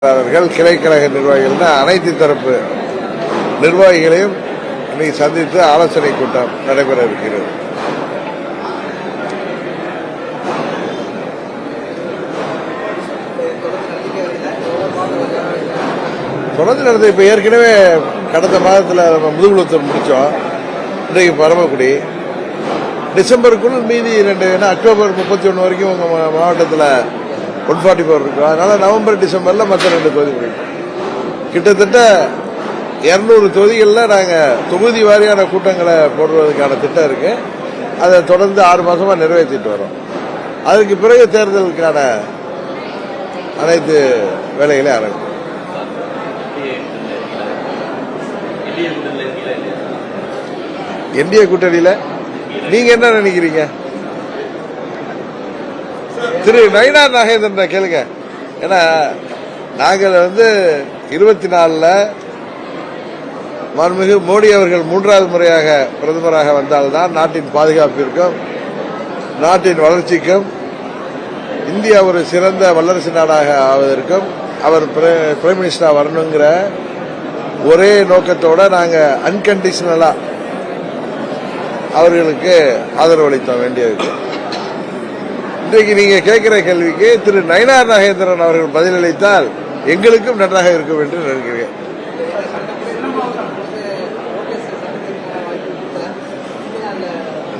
கிளைக்கழக நிர்வாகிகள் அனைத்து தரப்பு நிர்வாகிகளையும் இன்னைக்கு சந்தித்து ஆலோசனை கூட்டம் நடைபெற இருக்கிறது. தொடர்ந்து நடந்த இப்ப ஏற்கனவே கடந்த மாதத்தில் நம்ம முதுகுளத்தூர் முடிச்சோம். இன்றைக்கு பரமக்குடி டிசம்பருக்குள் மீதி 2 அக்டோபர் 31 வரைக்கும் உங்க மாவட்டத்தில் 144 இருக்கும். அதனால நவம்பர் டிசம்பர்ல மற்ற 2 தொகுதி முடிக்கும். கிட்டத்தட்ட 200 தொகுதிகளில் நாங்கள் தொகுதி வாரியான கூட்டங்களை போடுவதற்கான திட்டம் இருக்கு. அதை தொடர்ந்து 6 மாசமா நிறைவேற்றிட்டு வரோம். அதுக்கு பிறகு தேர்தலுக்கான அனைத்து வேலைகளையும் ஆரம்பிக்கும். என்டிஏ கூட்டணியில நீங்க என்ன நினைக்கிறீங்க? திரு நயினார் நாகேந்திரன் கேளுங்க. ஏன்னா நாங்கள் 24 மாண்புமிகு மோடி அவர்கள் 3வது முறையாக பிரதமராக வந்தால்தான் நாட்டின் பாதுகாப்பிற்கும் நாட்டின் வளர்ச்சிக்கும் இந்தியா ஒரு சிறந்த வல்லரசு நாடாக ஆவதற்கும் அவர் பிரைம் மினிஸ்டரா வரணுங்கிற ஒரே நோக்கத்தோட நாங்கள் அன்கண்டிஷனலா அவர்களுக்கு ஆதரவு அளிக்க வேண்டியது. இன்றைக்கு நீங்க கேட்கிற கேள்விக்கு திரு நயினார் நாகேந்திரன் அவர்கள் பதிலளித்தால் எங்களுக்கும் நன்றாக இருக்கும் என்று நினைக்கிறேன்.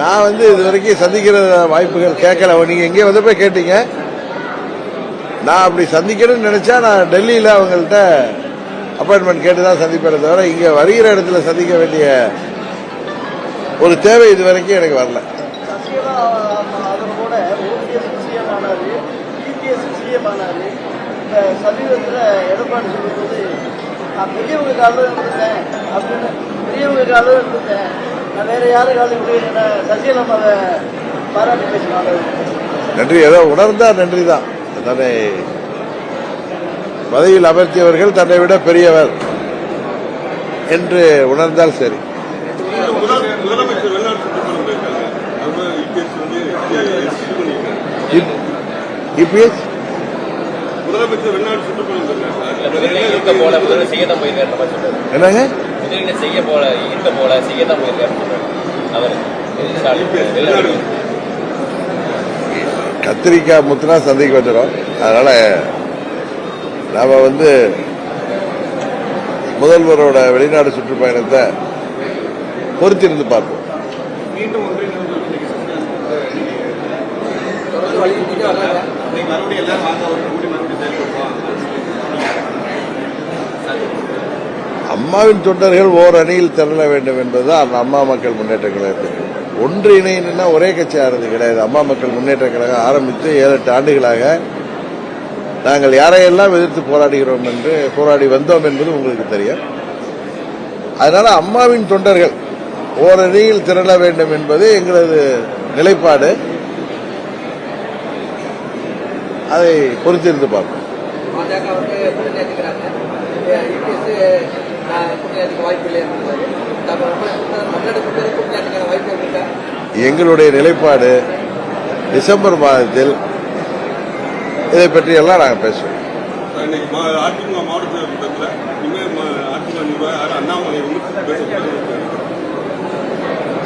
நான் இதுவரைக்கும் சந்திக்கிற வாய்ப்புகள் கேட்கல. நீங்க எங்கே வந்தப்ப கேட்டீங்க. நான் அப்படி சந்திக்கணும்னு நினைச்சா நான் டெல்லியில அவங்கள்ட்ட அப்பாயின்மெண்ட் கேட்டுதான் சந்திப்பேன் தவிர இங்க வருகிற இடத்துல சந்திக்க வேண்டிய ஒரு தேவை இதுவரைக்கும் எனக்கு வரல. சமீபத்தில் எடப்பாடி சொல்லும்போது நான் பெரியவங்க காலம் இருந்தேன் அப்படின்னு பெரியவங்க காலம் இருந்தேன், நான் வேற யாரு காலம் சசிகலாமாவை பாராட்டி பேசினாங்க. நன்றி. ஏதோ உணர்ந்தா நன்றி தான். தன்னை பதவியில் அமர்த்தியவர்கள் தன்னை விட பெரியவர் என்று உணர்ந்தால் சரி. இபிஎஸ் என்னங்க கத்திரிக்காய் முத்துனா சந்தைக்கு வந்துடும். அதனால நாம முதல்வரோட வெளிநாடு சுற்றுப்பயணத்தை பொறுத்திருந்து பார்ப்போம். அம்மாவின் தொண்டர்கள் ஓர் அணியில் திரள வேண்டும் என்பதுதான் அம்மா மக்கள் முன்னேற்ற கழகத்துக்கு. ஒன்று இணையினா ஒரே கட்சி ஆறது கிடையாது. அம்மா மக்கள் முன்னேற்ற கழகம் ஆரம்பித்து 7-8 ஆண்டுகளாக நாங்கள் யாரையெல்லாம் எதிர்த்து போராடி வந்தோம் என்பது உங்களுக்கு தெரியும். அதனால அம்மாவின் தொண்டர்கள் ஓர் அணியில் திரள வேண்டும் என்பது எங்களது நிலைப்பாடு. அதை பொறுத்திருந்து பார்ப்போம். எங்களுடைய நிலைப்பாடு டிசம்பர் மாதத்தில் இதை பற்றி எல்லாம் நாங்கள் பேசுவோம்.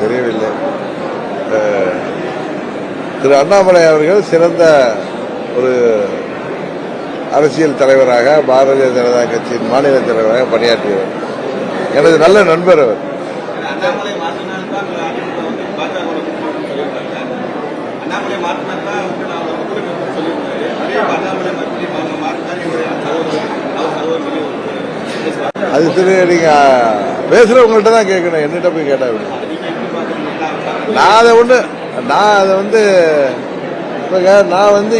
தெரியவில்லை. திரு அண்ணாமலை அவர்கள் சிறந்த ஒரு அரசியல் தலைவராக பாரதிய ஜனதா கட்சியின் மாநில தலைவராக பணியாற்றியவர். எனது நல்ல நண்பர் அவர். அது திரு நீங்க பேசுறவங்கள்ட்ட தான் கேட்கணும், என்னிட்ட போய் கேட்டா. நான்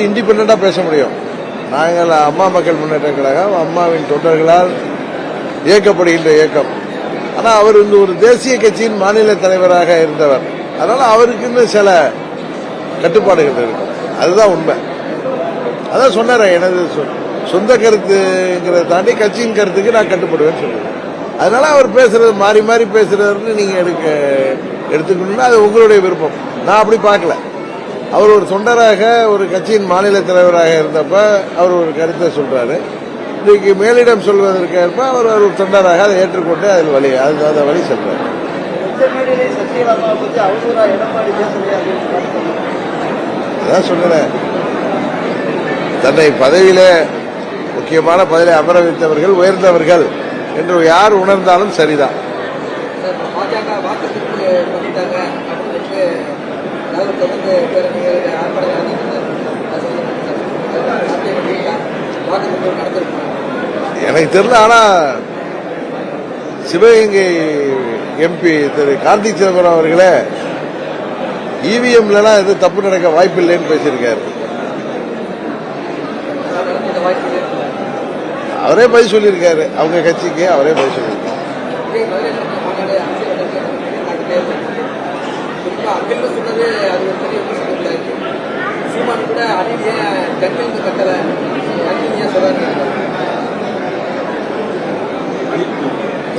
இண்டிபெண்டா பேச முடியும். நாங்கள் அம்மா மக்கள் முன்னேற்ற கழகம் அம்மாவின் தொண்டர்களால் இயக்கப்படுகின்ற இயக்கம். ஆனா அவர் ஒரு தேசிய கட்சியின் மாநில தலைவராக இருந்தவர். அதனால அவருக்கு சில கட்டுப்பாடுகள் இருக்கும். அதுதான் உண்மை. அதான் சொன்னார, எனது சொந்த கருத்துங்கிறத தாண்டி கட்சியின் கருத்துக்கு நான் கட்டுப்படுவேன்னு சொல்லுவேன். அதனால அவர் பேசுறது மாறி மாறி பேசுறதுன்னு நீங்க எடுத்துக்கணும்னா அது உங்களுடைய விருப்பம். நான் அப்படி பார்க்கல. அவர் ஒரு தொண்டராக ஒரு கட்சியின் மாநில தலைவராக இருந்தப்ப அவர் ஒரு கருத்தை சொல்றாரு. இன்றைக்கு மேலிடம் சொல்வதற்கேற்ப அவர் ஒரு தொண்டராக அதை ஏற்றுக்கொண்டு அதில் வழி அந்த வழி செல்வார். உச்சமேடையிலே சசிகலாவை பற்றி அவதூறா எடப்பாடி பேசலையா அப்படின்னு அதான் சொல்லுறேன், தன்னை பதவியிலே முக்கியமான பதவியை அமர வைத்தவர்கள் உயர்ந்தவர்கள் என்று யார் உணர்ந்தாலும் சரிதான். பாஜக வாக்குக்கு பண்ணிட்டாங்க அப்படின்னு அதாவது தொடர்ந்து பேரணிகள் வாக்குக்கு நடந்திருக்காங்க. எனக்கு தெரியல. ஆனா சிவகங்கை எம்பி திரு கார்த்திக் சிதம்பரம் அவர்களே இவிஎம்லாம் எதுவும் தப்பு நடக்க வாய்ப்பு இல்லைன்னு பேசியிருக்காரு. அவரே பதில் சொல்லியிருக்காரு, அவங்க கட்சிக்கு அவரே பதில் சொல்லியிருக்காரு. அங்கிருந்து சொன்னது அது ஒரு பெரிய விஷயம். சீமான் கூட அணியே கண்ணிலிருந்து கட்டல அணியா சொல்றாங்க.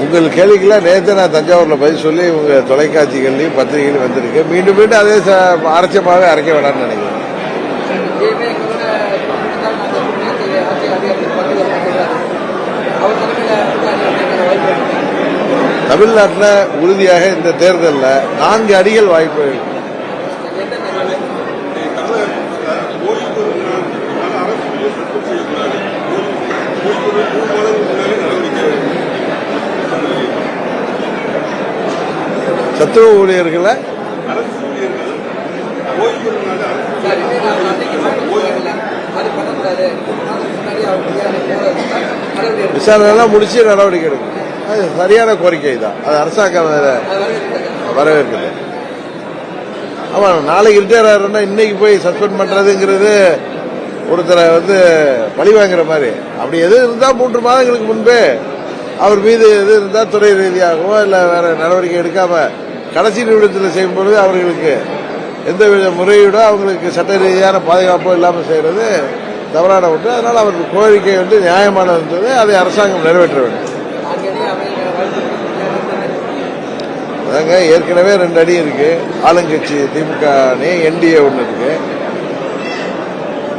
உங்கள் கேள்விக்கெல்லாம் நேற்று நான் தஞ்சாவூர்ல பதில் சொல்லி உங்க தொலைக்காட்சிகள்லையும் பத்திரிகையிலும் வந்திருக்கு. மீண்டும் மீண்டும் அதே அரைச்சமாவே அரைக்க வேண்டாம்னு நினைக்கிறேன். தமிழ்நாட்டில் உறுதியாக இந்த தேர்தலில் 4 அடிகள் வாய்ப்பு. சத்துணவு ஊழியர்களை விசாரணை முடிச்சு நடவடிக்கை எடுக்கும். அது சரியான கோரிக்கை தான். அது அரசாங்கம் வரவேற்குது. ஆமா, நாளைக்கு ரிட்டையர் ஆகிறோம்னா இன்னைக்கு போய் சஸ்பெண்ட் பண்றதுங்கிறது ஒருத்தரை பழி வாங்குற மாதிரி. அப்படி எது இருந்தா 3 மாதங்களுக்கு முன்பே அவர் மீது எது இருந்தா துறை ரீதியாகவோ இல்ல வேற நடவடிக்கை எடுக்காம கடைசி நிமிடத்தில் செய்யும் பொழுது அவர்களுக்கு எந்தவித முறையீடோ அவங்களுக்கு சட்ட ரீதியான பாதுகாப்போ இல்லாமல் செய்யறது தவறான ஒன்று. அதனால அவருக்கு கோரிக்கை நியாயமானது இருந்தது. அதை அரசாங்கம் நிறைவேற்ற வேண்டும். அதாங்க ஏற்கனவே 2 அணி இருக்கு. ஆளுங்கட்சி திமுக அணி, என்டிஏ ஒன்று இருக்கு.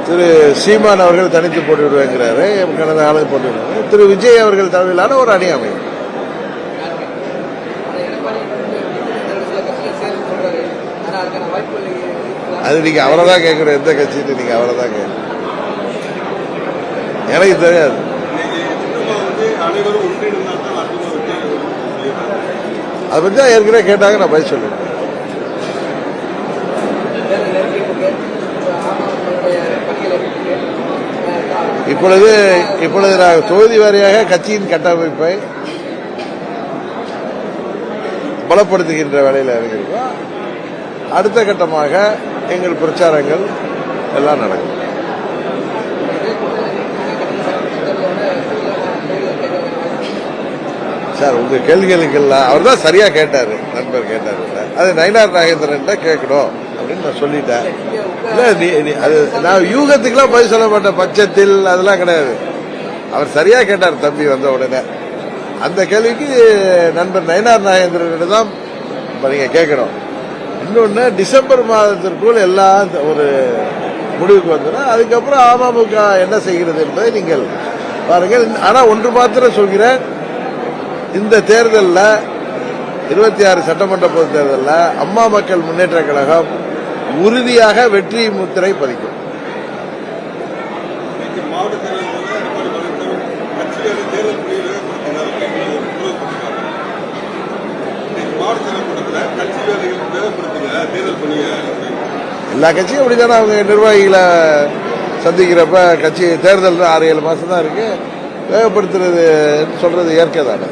திரு சீமான் அவர்கள் தனித்து போட்டிவிடுவேங்கிறாரு, கடந்த காலத்தில் போட்டிவிடுவாங்க. திரு விஜய் அவர்கள் தலைமையிலான ஒரு அணி அமையும். அது நீங்க அவரை தான் கேட்கணும். எந்த கட்சின்னு நீங்க அவரை தான் கேட்கணும். எனக்கு தெரியாது. அதை பற்றி தான் ஏற்கனவே கேட்டாங்க, நான் பதில் சொல்லுவேன். இப்பொழுது நான் தொகுதி வாரியாக கட்சியின் கட்டமைப்பை பலப்படுத்துகின்ற வேலையில் இருக்கிறோம். அடுத்த கட்டமாக எங்கள் பிரச்சாரங்கள் எல்லாம் நடக்கும். சார், உங்க கேள்விகளுக்கெல்லாம் அவர் தான் சரியா கேட்டாரு, நண்பர் கேட்டாரு. அது நயினார் நாகேந்திரன் கேட்கணும் அப்படின்னு நான் சொல்லிட்டேன். அது நான் யூகத்துக்கெல்லாம் பதில் சொல்ல மாட்டேன். பட்சத்தில் அதெல்லாம் கிடையாது. அவர் சரியா கேட்டார் தம்பி வந்த உடனே. அந்த கேள்விக்கு நண்பர் நயினார் நாகேந்திரன் தான் நீங்க கேட்கணும். இன்னொன்னு, டிசம்பர் மாதத்திற்குள் எல்லாம் ஒரு முடிவுக்கு வந்துடும். அதுக்கப்புறம் அமமுக என்ன செய்கிறது என்பதை நீங்கள் பாருங்கள். ஆனா ஒன்று மாத்திரம் சொல்கிறேன், இந்த தேர்தலில் 26 சட்டமன்ற பொது தேர்தலில் அம்மா மக்கள் முன்னேற்ற கழகம் உறுதியாக வெற்றி முத்திரை பதிக்கும். எல்லா கட்சியும் அப்படித்தானே அவங்க நிர்வாகிகளை சந்திக்கிறப்ப கட்சி தேர்தல் 6-7 மாசம் தான் இருக்கு, வேகப்படுத்துறது சொல்றது இயற்கை தானே.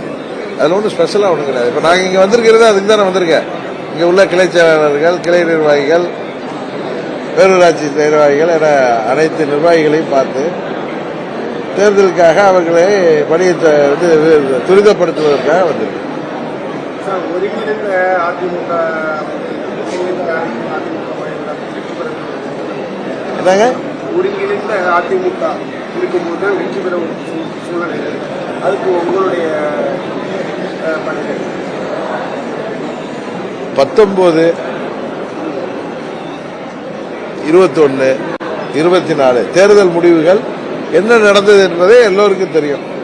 அதுல ஒன்றும் ஸ்பெஷலா ஒன்றும் கிடையாது. இப்ப நாங்க இங்க வந்திருக்கிறது அதுக்கு தானே வந்திருக்கேன். இங்க உள்ள கிளை செயலாளர்கள், கிளை நிர்வாகிகள், பேரூராட்சி நிர்வாகிகள் என அனைத்து நிர்வாகிகளையும் பார்த்து தேர்தலுக்காக அவர்களை பணியை துரிதப்படுத்துவதற்காக வந்திருக்கு. ஒருங்கிணைந்த அதிமுக என்னங்க, ஒருங்கிணைந்த அதிமுக இருக்கும்போது தான் வெற்றி பெற ஒரு சூழ்நிலை. அதுக்கு உங்களுடைய பணிகள் 19, 21, 24 தேர்தல் முடிவுகள் என்ன நடந்தது என்பதை எல்லோருக்கும் தெரியும்.